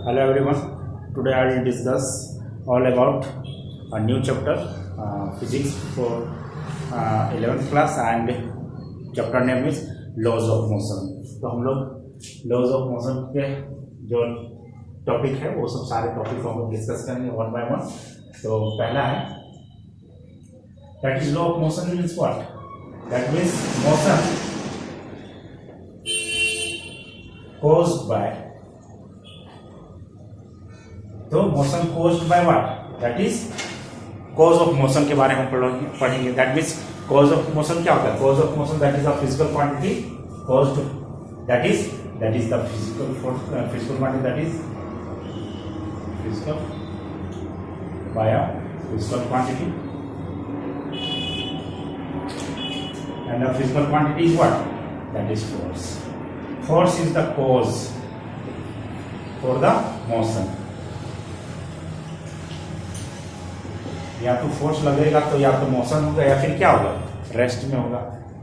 Hello everyone. Today I will discuss all about a new chapter, physics for 11th class, and chapter name is laws of motion. तो हम लोग laws of motion के जो topic है वो सब सारे टॉपिक को हम लोग डिस्कस करेंगे वन बाय वन. तो पहला है that is law of motion means what? That means motion caused by, तो motion caused by what, that is cause of motion के बारे में पढ़ेंगे. That means cause of motion क्या होता है? Cause of motion that is a physical quantity caused, that is the physical quantity that is physical by a physical quantity, and the physical quantity is what? That is force. Force is the cause for the motion. या तो force लगेगा तो या तो motion होगा या फिर क्या होगा? रेस्ट में होगा,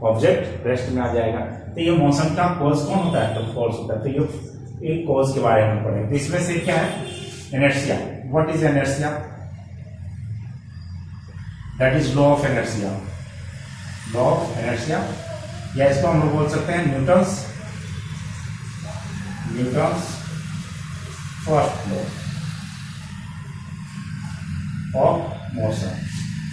ऑब्जेक्ट रेस्ट में आ जाएगा. तो ये मोशन का कॉज कौन होता है? तो फोर्स होता है. तो ये एक कॉज के बारे में पढ़ेंगे. तो इसमें से क्या है? Inertia. What is inertia? That is law of inertia. Law of inertia, या इसको हम लोग बोल सकते हैं Newton's first law of motion.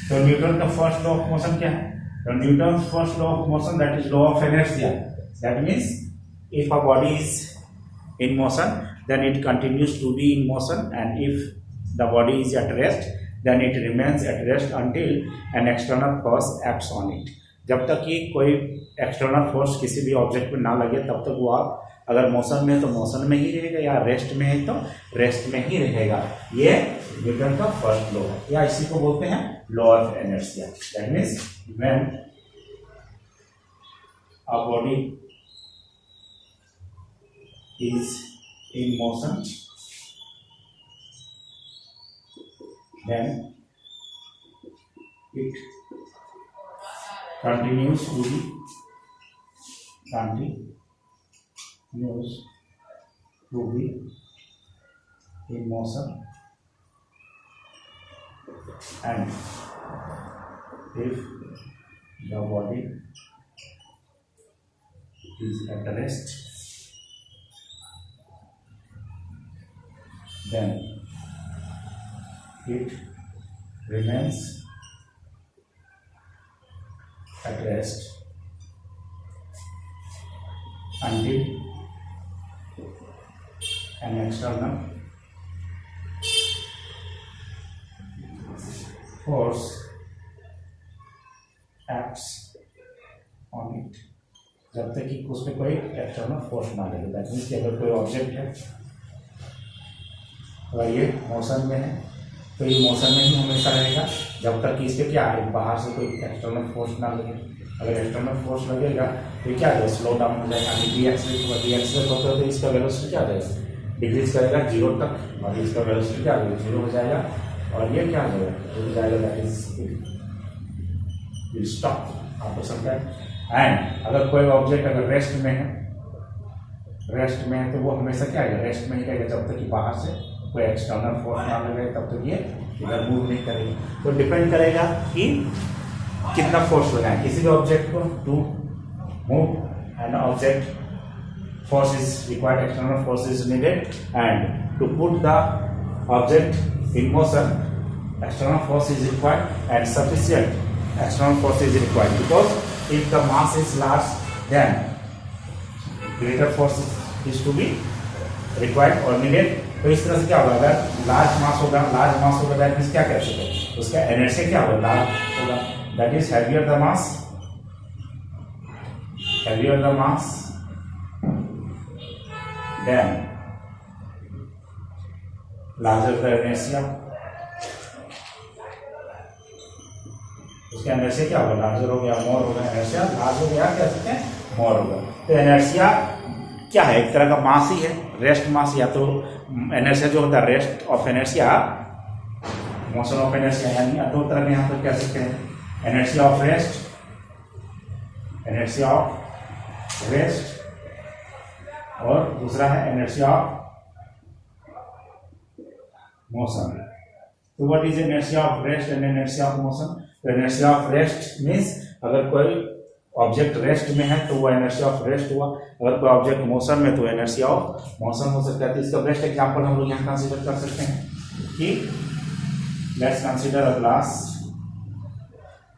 तो न्यूटन का फर्स्ट लॉ ऑफ मोशन क्या है? तो Newton first law of motion that is law of inertia. That means if a body is in motion then it continues to be in motion, and if the body is at rest then it remains at rest until an external force acts on it. जब तक कि कोई external force किसी भी object पे ना लगे तब तक वो आप अगर मोशन में है तो मोशन में ही रहेगा, या रेस्ट में है तो रेस्ट में ही रहेगा. ये न्यूटन का फर्स्ट लॉ है, या इसी को बोलते हैं law of inertia. That means when a body is in motion then it continues to be in motion, and if the body is at rest then it remains at rest until an external force acts on it. जब तक कि उस पर कोई external force ना लगे. That means कि अगर कोई ऑब्जेक्ट है अगर ये मोशन में है तो ये मोशन में ही हमेशा रहेगा जब तक कि इस पर क्या है, बाहर से कोई एक्सटर्नल फोर्स ना लगे. अगर एक्सटर्नल फोर्स लगेगा तो क्या हो, स्लो डाउन हो जाएगा. डीएक्सलेट होगा. डीएक्सलेट होता है तो इसका वेलोसिटी क्या हो जाएगा? डिक्रीज करेगा 0 तक, और इसका वेलोसिटी क्या होगा? 0 हो जाएगा. और ये क्या हो जाएगा? रुक जाएगा. दैट इज विल स्टॉप आपको समझा. एंड अगर कोई ऑब्जेक्ट अगर रेस्ट में है तो वो हमेशा क्या है? रेस्ट में ही रहेगा जब तक कि बाहर से कोई एक्सटर्नल फोर्स ना लगे, तब तक ये इधर मूव नहीं करेगा. तो डिपेंड करेगा कि कितना फोर्स लगाए किसी भी ऑब्जेक्ट को to move. And object force is required, external force is needed, and to put the object in motion external force is required, and sufficient external force is required, because if the mass is large then greater force is to be required or needed. तो इस तरह से क्या होगा? अगर large मास होगा that means क्या कह सकते हैं? उसका एनर्जी क्या होगा? लार्ज होगा. That is heavier the mass then larger the inertia. उसका इनर्शिया क्या होगा? लार्जर हो गया, मोर होगा. इनर्शिया लार्ज हो गया, क्या सकते हैं? मोर होगा. तो इनर्शिया क्या है? एक तरह का मास ही है, रेस्ट मास. या तो इनर्शिया जो होता है rest of inertia, motion of inertia, यानी दो तरह के यहाँ पर कह सकते हैं. इनर्शिया ऑफ रेस्ट और दूसरा है इनर्शिया ऑफ motion. तो what is inertia of rest and inertia of motion? तो inertia of rest means अगर कोई ऑब्जेक्ट रेस्ट में है तो वो इनर्शिया ऑफ रेस्ट हुआ, अगर कोई ऑब्जेक्ट मोशन में तो इनर्शिया ऑफ मोशन हो सकता है। तो इसका बेस्ट एग्जांपल हम लोग यहाँ कंसीडर कर सकते हैं कि लेट्स कंसीडर अ ग्लास,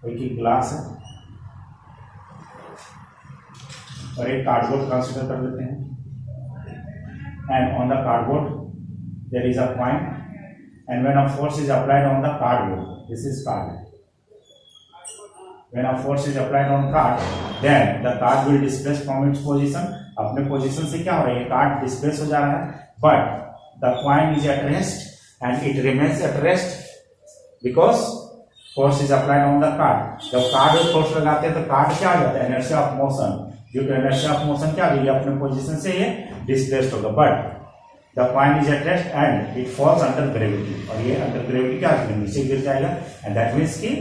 कोई ग्लास है और एक कार्डबोर्ड कंसीडर कर लेते हैं, and on the cardboard there is a point and when a force is applied on the cardboard, this is card, when a force is applied on card, then the card will displace from its position. अपने position से क्या हो रहा है, ये card displace हो जा रहा है, but the coin is at rest and it remains at rest because force is applied on the card. जब कार्ड में फोर्स लगाते हैं तो कार्ड क्या हो जाता है, inertia of motion, due to inertia of motion क्या होगी, अपने पोजीशन से ये डिस्प्लेस्ड होगा, but the coin is at rest and it falls under gravity, और ये अंडर ग्रेविटी क्या नीचे गिर जाएगा, एंड दैट मीन्स कि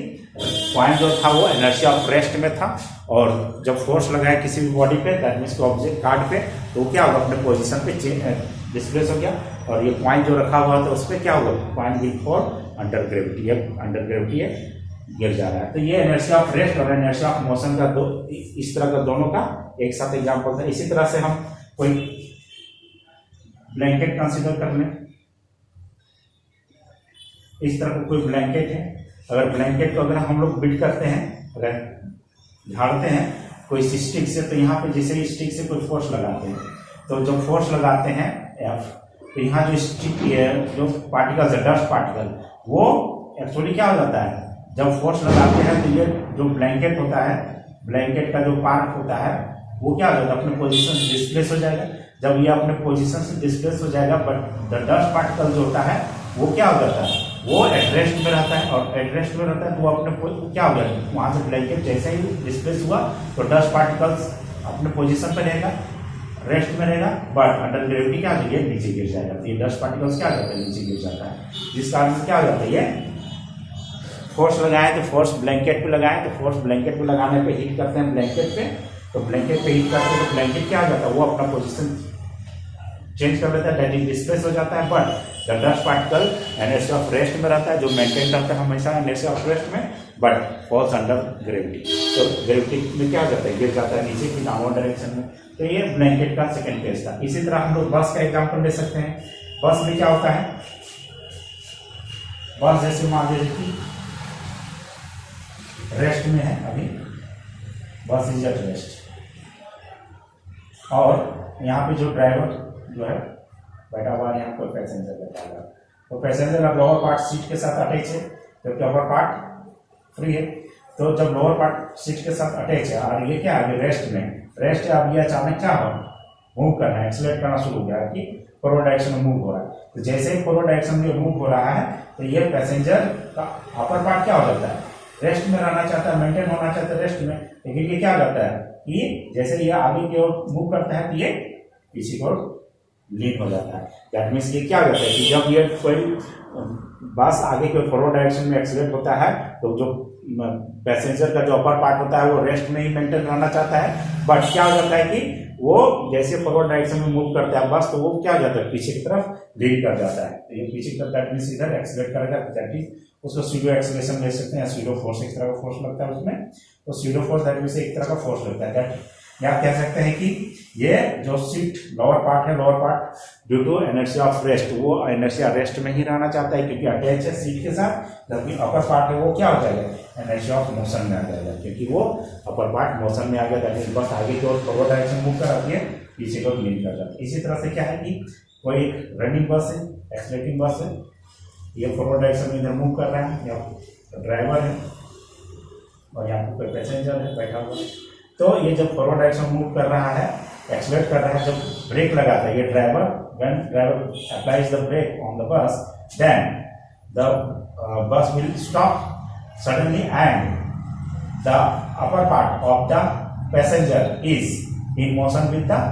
कॉइन जो था वो इनर्शिया ऑफ रेस्ट में था, और जब फोर्स लगाया किसी भी बॉडी पे, दैट मीन्स ऑब्जेक्ट कार्ड पे, तो क्या होगा, अपने पोजीशन पे डिस्प्लेस हो गया, और ये कॉइन जो रखा हुआ था उस पर क्या होगा, coin will fall under gravity, under gravity गिर जा रहा है। तो ये इनर्शिया ऑफ रेस्ट और इनर्शिया ऑफ मोशन का दो इस तरह का दोनों का एक साथ एग्जाम्पल था। इसी तरह से हम कोई ब्लैंकेट कंसीडर कर लें, इस तरह का कोई ब्लैंकेट है, अगर ब्लैंकेट को अगर हम लोग बिट करते हैं, अगर झाड़ते हैं कोई स्टिक से, तो यहाँ पे जैसे स्टिक से कोई फोर्स लगाते हैं, तो जब फोर्स लगाते हैं एफ, तो यहाँ जो स्टिक जो पार्टिकल्स है, डस्ट पार्टिकल, वो एक्चुअली क्या हो जाता है, जब फोर्स लगाते हैं तो ये जो ब्लैंकेट होता है, ब्लैंकेट का जो पार्ट होता है वो क्या हो जाता है, अपने पोजीशन से डिस्प्लेस हो जाएगा। जब ये अपने पोजीशन से डिस्प्लेस हो जाएगा, बट द डस्ट पार्टिकल जो होता है वो क्या हो जाता है, वो एटरेस्ट में रहता है, और एटरेस्ट में रहता है तो वो अपने क्या हो गया, वहां से ब्लैंकेट जैसे ही डिस्प्लेस हुआ तो डस्ट पार्टिकल्स अपने पोजीशन पे रहेगा, रेस्ट में रहेगा, बट अंडर ग्रेविटी क्या हो जाएगा, नीचे गिर जाएगा। तो ये डस्ट पार्टिकल्स क्या हो जाता है, नीचे गिर जाता है, जिस कारण से क्या हो जाता है, ये फोर्स लगाए तो फोर्स ब्लैंकेट पे लगाए, तो फोर्स ब्लैंकेट पे लगाने पे हीट करते हैं ब्लैंकेट पे, तो ब्लैंकेट पे हीट करते हैं तो ब्लैंकेट क्या हो जाता है, वो अपना पोजीशन चेंज कर लेता है, दैट इज डिस्प्लेस हो जाता है, but the dust particle inertia of rest में रहता है, जो मेंटेन रहता है हमेशा इनर्शिया ऑफ रेस्ट में, बट फॉल्स अंडर ग्रेविटी, तो ग्रेविटी में क्या हो जाता है, गिर जाता है नीचे की डाउनवर्ड डायरेक्शन में। तो ये ब्लैंकेट का सेकंड केस था। इसी तरह हम लोग बस का एग्जांपल ले सकते हैं। बस में क्या होता है, बस जैसे मान लीजिए कि रेस्ट में है अभी, बस इज एट रेस्ट, और यहाँ पे जो ड्राइवर जो है बैठा हुआ है, यहाँ कोई पैसेंजर बैठा हुआ है, तो पैसेंजर अब लोअर पार्ट सीट के साथ अटैच है, जबकि अपर पार्ट फ्री है। तो जब लोअर पार्ट सीट के साथ अटैच है और ये क्या है, रेस्ट में, रेस्ट है, अब ये अचानक क्या हो, मूव करना है, एक्सीलरेट करना शुरू हो गया कि फॉरवर्ड डायरेक्शन में मूव हो रहा है। तो जैसे ही फॉरवर्ड डायरेक्शन में मूव हो रहा है तो ये पैसेंजर का अपर पार्ट क्या हो जाता है, रेस्ट में रहना चाहता है, मेंटेन होना चाहता है रेस्ट में, लेकिन ये क्या हो जाता है कि जैसे ये आगे की ओर मूव करता है तो ये पीछे की ओर लीन हो जाता है। दैट मीन्स ये क्या हो जाता है कि जब ये कोई बस आगे के फॉरवर्ड डायरेक्शन में एक्सीलरेट होता है तो जो पैसेंजर का जो अपर पार्ट होता है वो रेस्ट में ही मेंटेन रहना चाहता है, बट क्या हो जाता है कि वो जैसे फॉरवर्ड डायरेक्शन में मूव करता है बस, तो वो क्या हो जाता है, पीछे की तरफ लीन कर जाता है। तो ये पीछे की तरफ दैट मीन्स इधर एक्सीलरेट करेगा, दैट मीन्स उसको स्यूडो एक्सीलरेशन ले सकते हैं, स्यूडो फोर्स एक तरह का फोर्स लगता है उसमें, तो स्यूडो फोर्स दैट मीन्स एक तरह का फोर्स लगता है। दैट या कह सकते हैं कि ये जो सीट लोअर पार्ट है, lower part due to inertia of rest, वो इनर्शिया रेस्ट में ही रहना चाहता है क्योंकि अटैच है सीट के साथ, जबकि अपर पार्ट है वो क्या हो जाएगा, इनर्शिया ऑफ मोशन में आ जाएगा, क्योंकि वो अपर पार्ट मोशन में आ गया, दैट मीन्स बस आगे की ओर फॉरवर्ड डायरेक्शन मूव कर आती है, पीछे को लीन कर जाती है। इसी तरह से क्या है कि कोई एक रनिंग बस है, एक्सीलरेटिंग बस है, ये फॉरवर्ड डायरेक्शन में इधर मूव कर रहा है, या ड्राइवर है और यहाँ पर कोई पैसेंजर है बैठा हुआ, तो ये जब फॉरवर्ड डायरेक्शन मूव कर रहा है, एक्सीलरेट कर रहा है, जब ब्रेक लगाता है ये driver, when driver applies the brake on the bus, then the bus will stop suddenly and the upper part of the passenger is in motion with the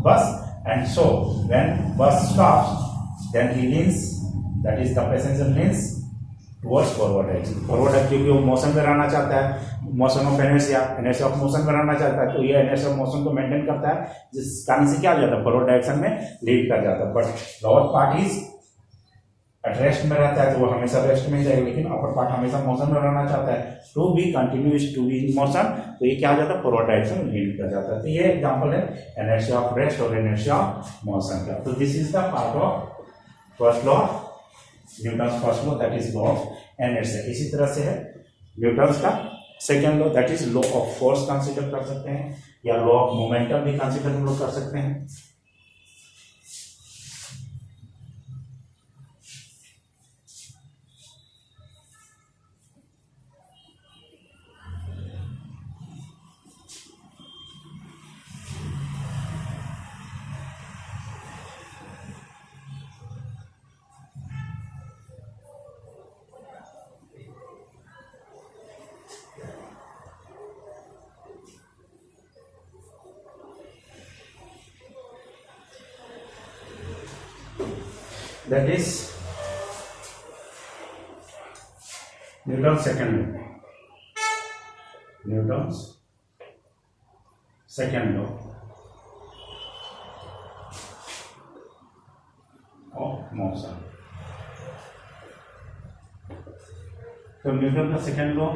bus, and so when bus stops then he leans, that is the passenger leans towards forward direction. Forward है क्योंकि वो motion में रहना चाहता है, motion of inertia, inertia of motion में रहना चाहता है, तो ये इनर्शिया ऑफ मोशन को मेंटेन करता है, जिस कारण से क्या हो जाता है, फॉरवर्ड डायरेक्शन में लीड कर जाता है, but lower part is rest में रहता है तो वो हमेशा रेस्ट में ही रहेगा, लेकिन अपर पार्ट हमेशा मोशन में रहना चाहता है, to be continuous, to be in motion, तो ये क्या हो जाता है, फॉरवर्ड डायरेक्शन लीड कर जाता है। तो ये एग्जांपल है इनर्शिया ऑफ रेस्ट और इनर्शिया ऑफ मोशन का। तो this is the part of first law, Newton's first law, that is law of inertia. इसी तरह से है न्यूटन्स का second law, that is law of force consider कर सकते हैं, या लॉ ऑफ मोमेंटम भी कंसिडर हम लोग कर सकते हैं। That is Newton's second law. Newton's second law of motion. तो न्यूटन का सेकेंड लॉ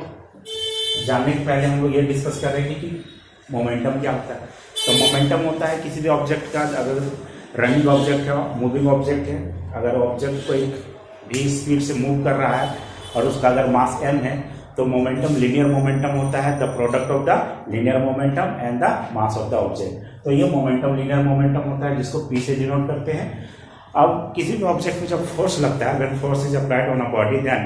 जानने के पहले हम लोग ये डिस्कस करेंगे कि मोमेंटम क्या होता है। तो मोमेंटम होता है किसी भी ऑब्जेक्ट का, अगर रनिंग ऑब्जेक्ट है, मूविंग ऑब्जेक्ट है, अगर ऑब्जेक्ट को एक भी स्पीड से मूव कर रहा है और उसका अगर मास m है, तो मोमेंटम लीनियर मोमेंटम होता है, the product of the linear momentum and the mass of the object. तो ये मोमेंटम लीनियर मोमेंटम होता है, जिसको p से डिनोट करते हैं। अब किसी भी ऑब्जेक्ट में जब फोर्स लगता है, when force is applied on a body, then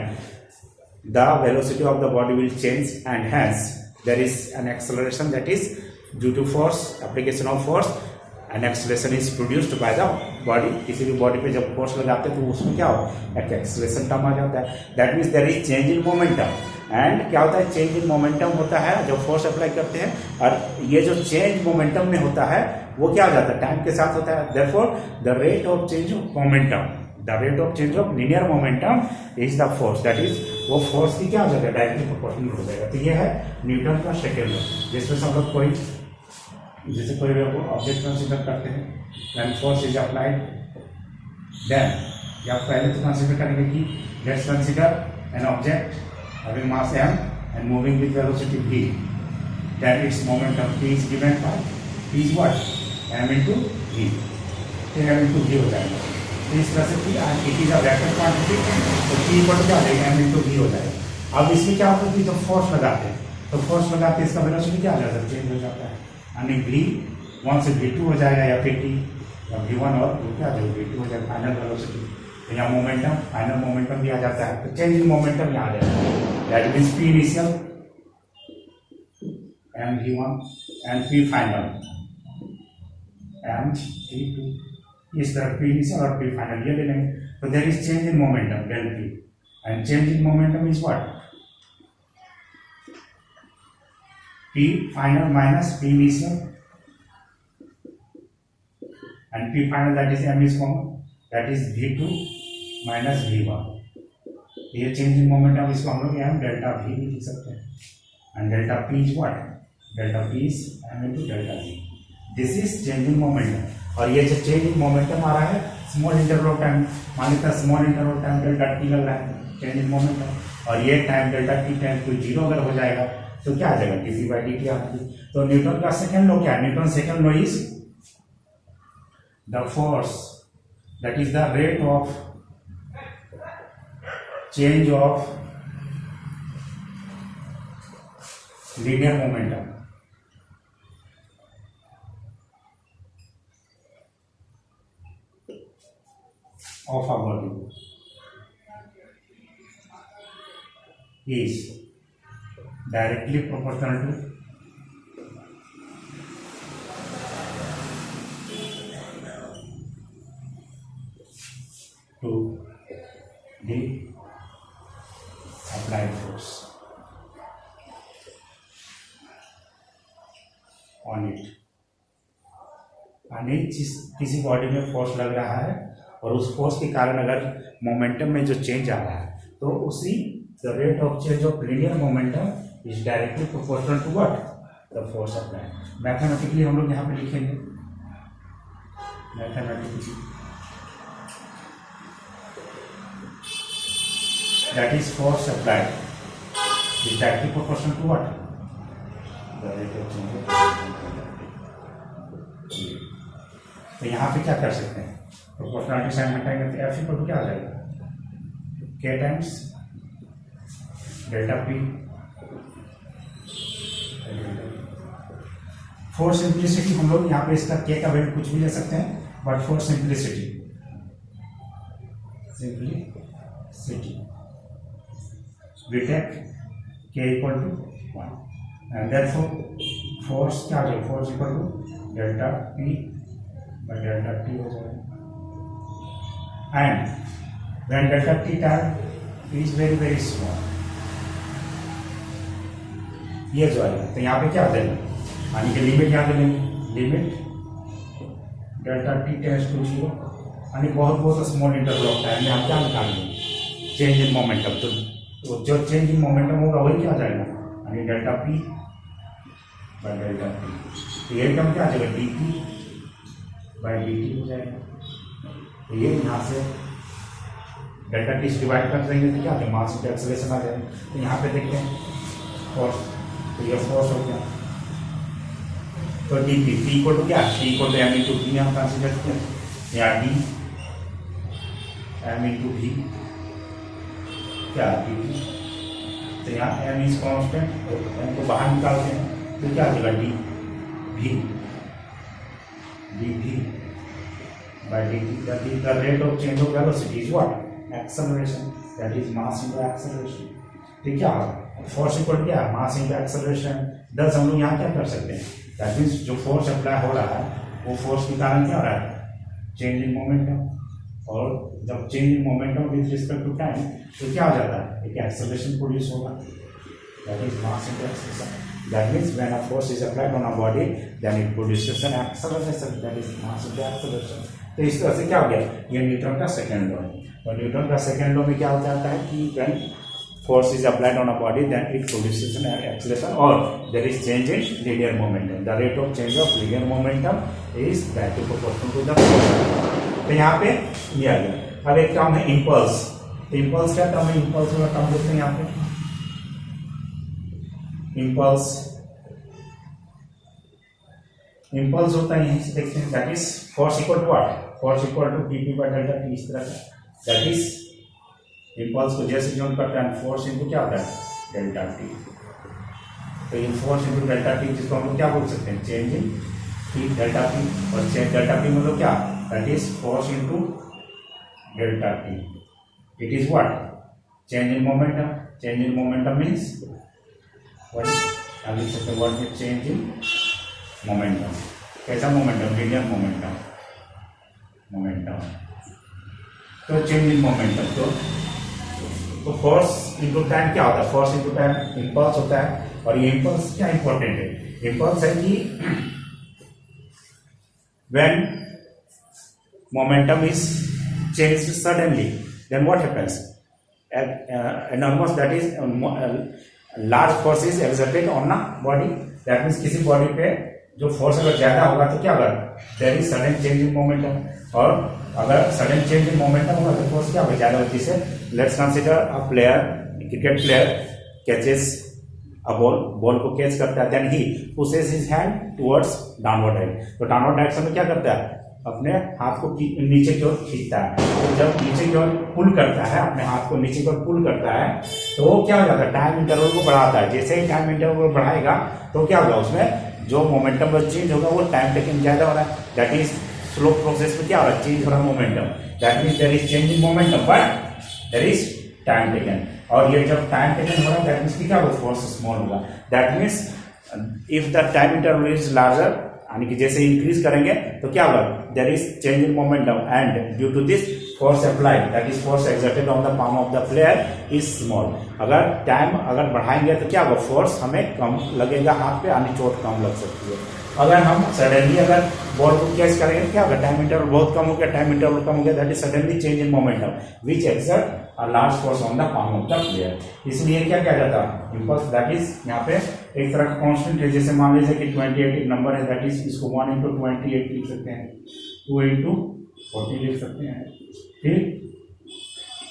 the velocity of the body will change and hence there is an acceleration that is due to force, application of force, an acceleration is produced by the body. किसी भी body पे जब force लगाते हैं तो उसमें क्या हो, एक एक्सेलरेशन टर्म आ जाता है, that means there is change in momentum. And क्या होता है, चेंज इन मोमेंटम होता है जब फोर्स अप्लाई करते हैं, और ये जो चेंज मोमेंटम में होता है वो क्या हो जाता है, टाइम के साथ होता है। Therefore the rate of change of momentum, the rate of change of linear momentum is the force, that is वो फोर्स की क्या हो जाएगा, डायरेक्टली प्रोपोर्शनल हो जाएगा। तो ये है न्यूटन का सेकेंड लॉ, जिसमें से हम लोग कोई जैसे कोई भी ऑब्जेक्ट कंसिडर करते हैं, when force is applied, then या पहले तो कंसिडर करेंगे कि let's consider an object having mass m and moving with velocity v, then its momentum p is given by p is what, m into v, तो m into v हो जाएगा। तो इस तरह से p it is a vector quantity, तो p equal to क्या हो जाएगा, m into v हो जाएगा। अब इसमें क्या होता है कि जब फोर्स लगाते हैं तो फोर्स लगाते हैं इसका वेलोसिटी क्या हो जाता है, चेंज हो जाता है, यानी v1 से v2 हो जाएगा, या फिर t या v1 और क्या हो जाएगा, v2 हो जाएगा फाइनल वेलोसिटी। तो यहाँ मोमेंटम, फाइनल मोमेंटम भी आ जाता है, तो चेंज इन मोमेंटम यहाँ आ जाता है, that means p initial and v1 and p final and p2, इस तरह p इनिशियल और p फाइनल ये ले लेंगे। तो there is change in momentum del p, and change in momentum is what, p final minus p initial and p final, that is m is common, that is v2 minus v1। ये change in momentum, इसको हम लोग m delta v भी लिख सकते हैं, and delta p is what, delta p is m into delta v, this is change in momentum. और ये जो चेंज इन मोमेंटम आ रहा है स्मॉल इंटरवल ऑफ टाइम, मान लेते हैं small interval time delta t लग रहा है चेंज इन मोमेंटम, और ये time delta t time to 0 अगर हो जाएगा तो क्या आ जाएगा, डी बाई डी टी आती। तो न्यूटन का सेकेंड लॉ क्या है, Newton second law is the force that is the rate of change of linear momentum of a body is directly proportional to the applied force on it। यानी किसी body में force लग रहा है और उस फोर्स के कारण अगर मोमेंटम में जो चेंज आ रहा है, तो उसी the rate of change of linear momentum is directly proportional to what, the force applied. Mathematically हम लोग यहाँ पे लिखेंगे, mathematically that is force applied is directly proportional to what? The rate of change of तो यहाँ पे क्या कर सकते हैं, प्रोपोर्शनलिटी साइन हटाएंगे तो एफ इक्वल टू क्या आ जाएगा, के times delta P. For simplicity हम लोग यहाँ पे इसका के का वैल्यू कुछ भी ले सकते हैं, but for simplicity we take k equal to 1 and therefore force क्या हो जाएगा, force equal to delta p by delta t हो जाएगा, and when delta t time is very very small, ये जो आएगा तो यहाँ पे क्या हो जाएगा, यानी कि लिमिट यहाँ पे लेंगे, limit delta t tends to 0, यानी बहुत स्मॉल इंटरवल ऑफ टाइम में आप क्या निकालेंगे, चेंज इन मोमेंटम। तो जो चेंज इन मोमेंटम होगा वही क्या आ जाएगा, यानी delta p by delta t. तो ये टर्म क्या आ जाएगा, d p by D t हो जाएगा। तो ये यहाँ से डेल्टा टी से डिवाइड कर देंगे तो क्या आ जाएगा, मास इंटू एक्सेलरेशन आ जाएगा। तो यहाँ पे देखते हैं फोर्स, तो ये फोर्स हो गया, तो D P T equal to क्या, T equal to M into V हम कंसिडर करते हैं, या डी एम इंटू वी क्या डी टी। तो यहाँ एम इज कॉन्स्टेंट और एम को बाहर निकालते हैं तो क्या देगा, D V by D T. That is the rate of change of velocity is what, acceleration, that is mass into acceleration. ठीक है, फोर्स इक्वल क्या है, मास इनटू एक्सेलरेशन। दस हम लोग यहाँ क्या कर सकते हैं, दैट मीन्स जो फोर्स अप्लाई हो रहा है वो फोर्स के कारण क्या हो रहा है, चेंज इन मोमेंटम, और जब change in momentum with respect to time तो क्या हो जाता है, एक एक्सेलरेशन प्रोड्यूस होगा, that is mass into acceleration. That means when a force is applied on a body then it produces an acceleration, that is mass into acceleration. तो इस तरह से क्या हो गया, ये न्यूटन का सेकंड लॉ है। और न्यूटन का सेकंड लॉ में क्या हो जाता है कि when force is applied on a body then it produces an acceleration or there is change in linear momentum. The rate of change of linear momentum is directly proportional to the force. तो यहाँ पे ये आ गया। अब एक term है impulse. Impulse क्या term है, इम्पल्स वाला टर्म देखते हैं यहाँ पे, इम्पल्स होता है यहीं से देखते हैं, that is force equal to what, force equal to P by delta T, इस तरह का। दैट इज इम्पल्स को जैसे जोन करता है फोर्स इनटू क्या होता है, डेल्टा टी। तो ये फोर्स इनटू डेल्टा टी, जिसको हम लोग क्या बोल सकते हैं, change in T delta T. और चेंज डेल्टा टी मतलब क्या, that is force into delta T. It is what, change in momentum. Change in momentum means what, आप लिख सकते हैं what is change in momentum. कैसा मोमेंटम, लीनियर मोमेंटम। तो change in momentum, तो force into time क्या होता है, फोर्स इनटू टाइम इंपल्स होता है। और ये इंपल्स क्या इंपॉर्टेंट है, इंपल्स है कि when momentum is changed suddenly then what happens, enormous that is large force is exerted on a body. That means किसी बॉडी पे जो फोर्स अगर ज्यादा होगा तो क्या होगा, there is sudden change in momentum. और अगर सडन चेंज इन मोमेंटम होगा तो फोर्स क्या होगा, ज्यादा होती है। Let's consider a player, cricket player catches a ball को कैच करता है, then he pushes his hand towards downward direction. तो डाउनवर्ड डायरेक्शन में क्या करता है, अपने हाथ को नीचे की ओर खींचता है। तो जब नीचे की ओर पुल करता है, अपने हाथ को नीचे की ओर पुल करता है तो वो क्या हो जाता है, टाइम इंटरवल को बढ़ाता है। जैसे ही टाइम इंटरवल को बढ़ाएगा तो क्या होगा, उसमें जो मोमेंटम चेंज होगा वो टाइम टेकिंग ज्यादा हो रहा है। दैट इज स्लो प्रोसेस में क्या हो रहा है, चेंज हो रहा है momentum. That means there is change in momentum but there is time taken. और ये जब टाइम टेकन हो रहा है दैट मीन्स क्या होगा, फोर्स स्मॉल होगा। That means if the time interval is larger, यानी कि जैसे इंक्रीज करेंगे तो क्या होगा, there is change in momentum and due to this force applied, that is force exerted on the palm of the player is small. अगर time अगर बढ़ाएंगे तो क्या होगा, फोर्स हमें कम लगेगा हाथ पे, यानी चोट कम लग सकती है। अगर हम सडनली अगर बॉल को कैच करेंगे क्या होगा, टाइम इंटरवल बहुत कम हो गया, टाइम इंटरवल कम हो गया, that is suddenly change in momentum which exert a large force on the palm of the player. इसलिए क्या किया जाता है, इंपल्स दैट इज यहाँ पे एक तरह का कांस्टेंट है। जैसे मान लीजिए कि 28 एक नंबर है, दैट इज इसको 1 into 28 लिख सकते हैं, 2 into 40 लिख सकते हैं, फिर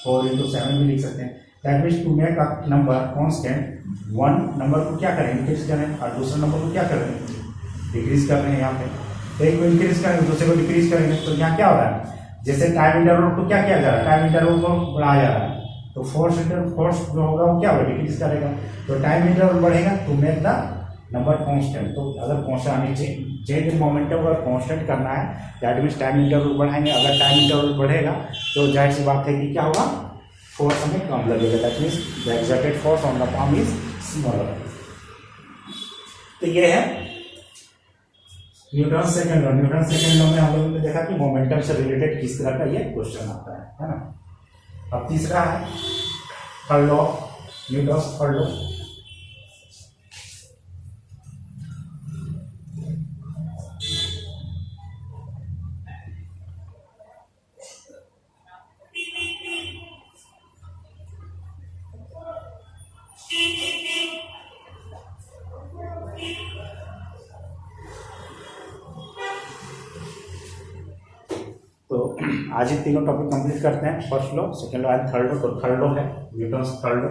4 into 7 भी लिख सकते हैं। That means to make a number constant, one number को क्या करें, इंक्रीज करें, और दूसरे नंबर को क्या करें, डिक्रीज कर रहे हैं। यहाँ पे एक को इंक्रीज करेंगे, दूसरे को डिक्रीज करेंगे, तो यहाँ क्या हो रहा है, जैसे टाइम इंटरवल को क्या किया जा रहा है, टाइम इंटरवल को बढ़ाया जा रहा है, तो फोर्स जो होगा वो क्या होगा, डिक्रीज करेगा। तो टाइम इंटरवल बढ़ेगा to make the number constant. तो अगर कांस्टेंट चेंज इन मोमेंटम अगर कांस्टेंट करना है दैट मीन्स टाइम इंटरवल बढ़ाएंगे। अगर टाइम इंटरवल बढ़ेगा तो जाहिर सी बात है कि क्या होगा, फोर्स हमें कम लगेगा, that means the exerted force on the palm is smaller. तो ये है Newton second law. Newton second law में हम लोगों ने देखा कि मोमेंटम से रिलेटेड किस तरह का ये क्वेश्चन आता है ना। अब तीसरा है third law, Newton third law. तो आज ही तीनों टॉपिक कंप्लीट करते हैं, first law, second law and third law. तो थर्ड लॉ है Newton's third law,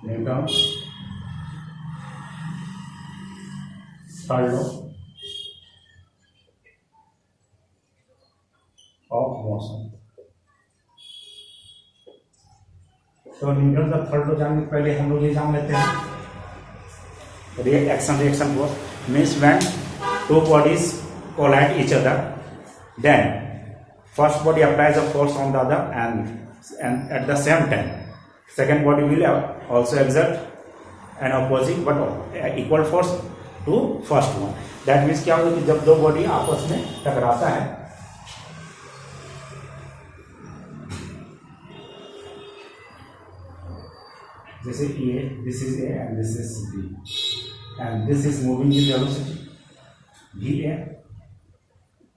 Newton third law of motion. तो न्यूटन का थर्ड लॉ जानने से पहले हम लोग ये जान लेते हैं reaction force means when two bodies collide each other, then first body applies a force on the other and at the same time second body will also exert an opposite but equal force to first one. That means क्या होगा कि जब दो body आपस में टकराता है जैसे A, this is A and this is B and this is moving with velocity VA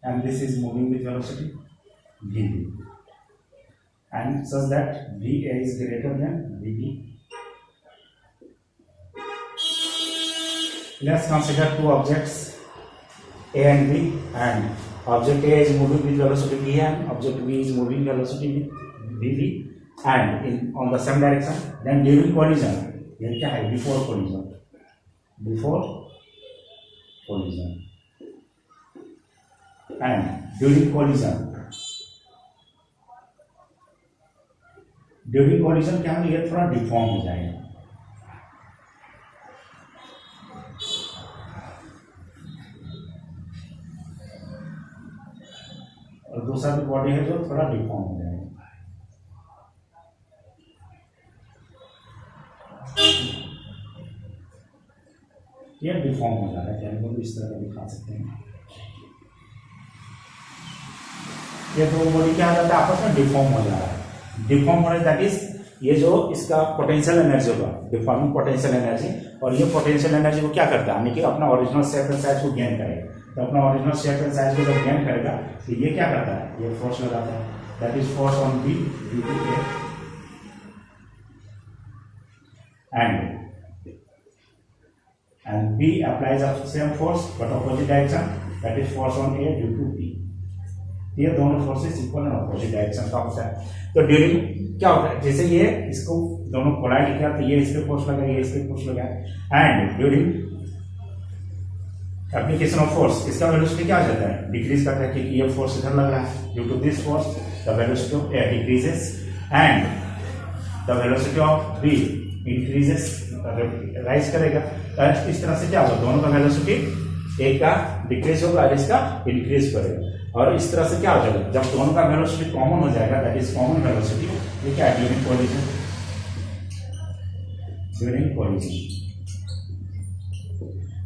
and this is moving with velocity VB and such that VA is greater than VB. Let's consider two objects A and B, and object A is moving with velocity V and object B is moving velocity with VB and on the same direction. Then during collision, ये क्या है, before collision and during collision क्या होगा, ये थोड़ा deform हो जाएगा। और दूसरा भी बॉडी है जो थोड़ा डिफॉर्म हो जाएगा। ये डिफॉर्म हो जा रहा है, हम लोग इस तरह दिखा सकते हैं। ये दो बॉडी क्या हो जाता है, आपस में डिफॉर्म हो जा रहा है। डिफॉर्म होने दैट इज ये जो इसका पोटेंशियल एनर्जी होगा, डिफॉर्मिंग पोटेंशियल एनर्जी, और ये पोटेंशियल एनर्जी को क्या करता है, यानी कि अपना ओरिजिनल शेप एंड साइज को गेन करेगा। तो अपना ओरिजिनल शेप एंड साइज को जब गेन करेगा तो ये क्या करता है, ये फोर्स लगाता है, that is force on B due to A and B applies the same force but opposite direction, that is force on A due to B. ये दोनों forces equal and opposite direction का होता है। तो during क्या होता है, जैसे ये इसको दोनों कोलाइड किया तो ये इस पे फोर्स लगा, ये इस पे फोर्स लगा, and during application of force इसका वेलोसिटी क्या हो जाता है, डिक्रीज करता है, क्योंकि ये फोर्स इधर लग रहा है। Due to this force the velocity of A decreases and the velocity of B increases, rise करेगा। इस तरह से क्या होगा, दोनों का वेलोसिटी एक का डिक्रीज होगा और इसका इंक्रीज करेगा। और इस तरह से क्या हो जाएगा, जब दोनों का वेलोसिटी कॉमन हो जाएगा, दैट इज कॉमन वेलोसिटी, ये क्या है, ड्यूरिंग कोलिजन।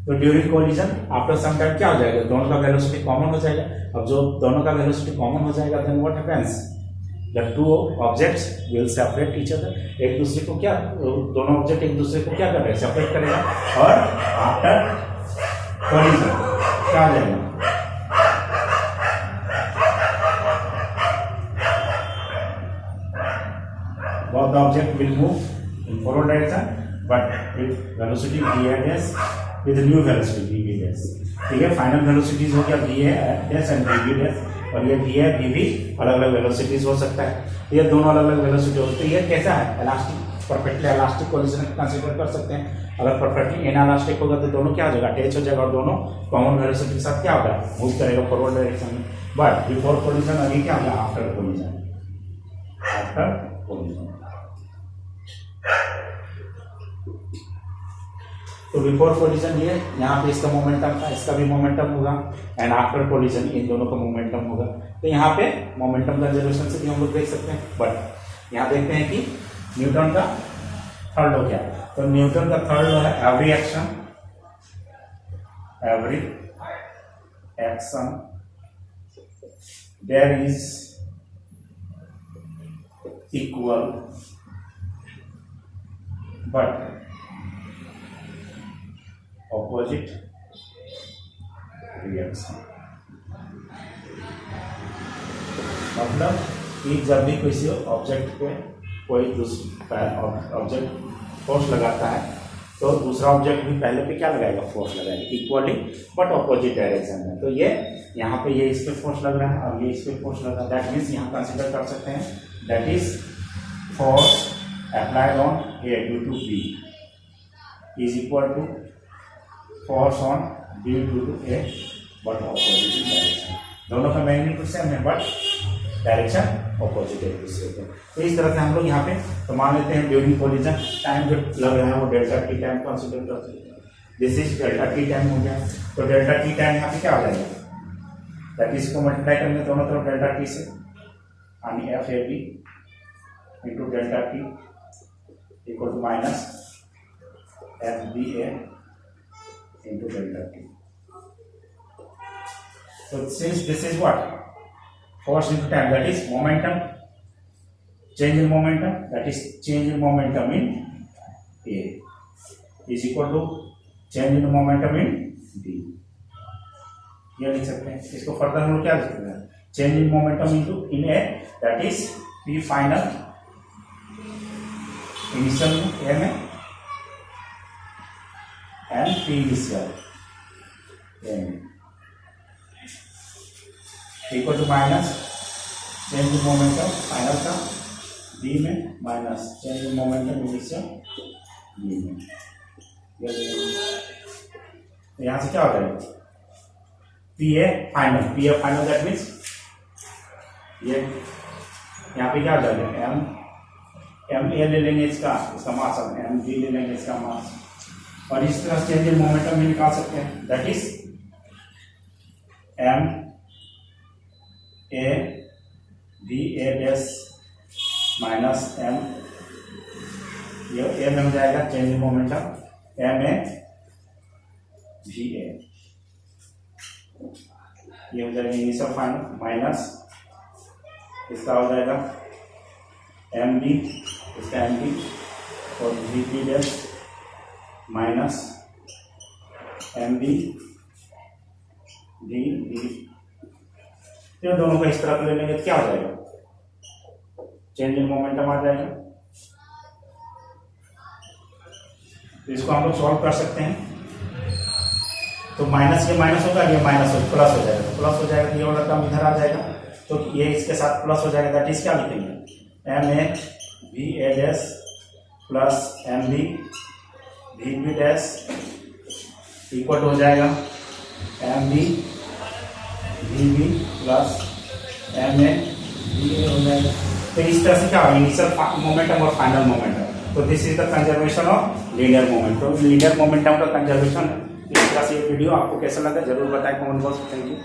तो during collision after some time क्या हो जाएगा, दोनों का वेलोसिटी कॉमन हो जाएगा। अब जो दोनों का वेलोसिटी कॉमन हो जाएगा then what happens, the two objects will separate each other. एक दूसरे को क्या, दोनों ऑब्जेक्ट एक दूसरे को क्या कर रहे हैं, सेपरेट करेगा। और आफ्टर कोलिजन क्या हो जाएगा, both the object will move in forward direction but with velocity v dash with new velocity v dash, ठीक है। फाइनल वेलोसिटीज हो गया वी है डैश एंड वी डैश, और ये वी है वी भी अलग अलग वेलोसिटीज हो सकता है। ये दोनों अलग अलग वेलोसिटी होती है। ये कैसा है, elastic, perfectly elastic collision consider कर सकते हैं। अगर परफेक्टली इनइलास्टिक होगा तो दोनों क्या हो जाएगा, अटैच हो जाएगा, और दोनों कॉमन वेलोसिटी के साथ क्या होगा, मूव करेगा फॉरवर्ड डायरेक्शन में। बट बिफोर कोलिजन अभी क्या होगा, आफ्टर कोलिजन, आफ्टर कोलिजन। तो बिफोर कोलिजन ये यहाँ पे इसका मोमेंटम था, इसका भी मोमेंटम होगा, एंड आफ्टर कोलिजन इन दोनों का मोमेंटम होगा। तो यहाँ पे मोमेंटम कंजर्वेशन से भी हम लोग देख सकते हैं। बट यहाँ देखते हैं कि न्यूटन का थर्ड लॉ क्या है। तो न्यूटन का थर्ड लॉ है every action there is equal but opposite reaction. मतलब कि जब भी किसी ऑब्जेक्ट पे कोई दूसरा ऑब्जेक्ट फोर्स लगाता है तो दूसरा ऑब्जेक्ट भी पहले पे क्या लगाएगा, फोर्स लगाएगा इक्वली बट ऑपोजिट डायरेक्शन में। तो ये यहाँ पे ये इस पे फोर्स लग रहा है और ये इस पे फोर्स लग रहा है। दैट मीन्स यहाँ कंसिडर कर सकते हैं that is force applied on A due to B is equal to force on B due to A but opposite direction. दोनों का मैग्नीट्यूड सेम है बट डायरेक्शन ऑपोजिट है दूसरे पे। तो इस तरह से हम लोग यहाँ पे तो मान लेते हैं ड्यूरिंग कोलिजन टाइम जो लग रहा है वो डेल्टा टी टाइम कंसीडर करते हैं। This is delta T time हो गया। तो डेल्टा टी टाइम यहाँ पे क्या हो जाएगा, दैट इज को मल्टीप्लाई करेंगे दोनों तरफ डेल्टा टी से, यानी F A B into delta T equal to minus F B A into delta T. So since this is what, force into time, that is momentum, change in momentum, that is change in momentum in A is equal to change in momentum in B। ये लिख सकते हैं। इसको further हम लोग क्या लिख सकते हैं, change in momentum into in A, that is P final initial A में and P initial A में equal to minus change in momentum final का बी में minus change in momentum initial B में। यहाँ से क्या होता है, P A final that means ये यहाँ पे क्या हो जाएगा, एम ए ले लेंगे इसका मास, एम बी ले लेंगे इसका मास, और इस तरह चेंज इन मोमेंटम भी निकाल सकते हैं। That is M A B A dash minus M, ये ए में हो जाएगा change in momentum M A V A, ये हो जाएगा इनिशियल फाइनल माइनस इसका हो जाएगा एम बी, इसका एम बी और V B dash minus M B D B. तो दोनों को इस तरह ले लेंगे क्या हो जाएगा, चेंज इन मोमेंटम आ जाएगा। तो इसको हम लोग सॉल्व कर सकते हैं। तो माइनस ये माइनस होगा, ये माइनस हो प्लस हो जाएगा, प्लस हो जाएगा तो ये वाला टर्म इधर आ जाएगा, तो ये इसके साथ प्लस हो जाएगा। दैट इज क्या लिखेंगे, M A B A dash plus M B V B dash equal हो जाएगा M B V B plus M A B A हो जाएगा। तो इस तरह से क्या होगा, इनिशियल मोमेंटम और फाइनल मोमेंटम। तो this is the conservation of linear moment. तो लीनियर मोमेंटम का कंजर्वेशन। इस तरह से ये वीडियो आपको कैसा लगा जरूर बताएं कमेंट बॉक्स में। Thank you.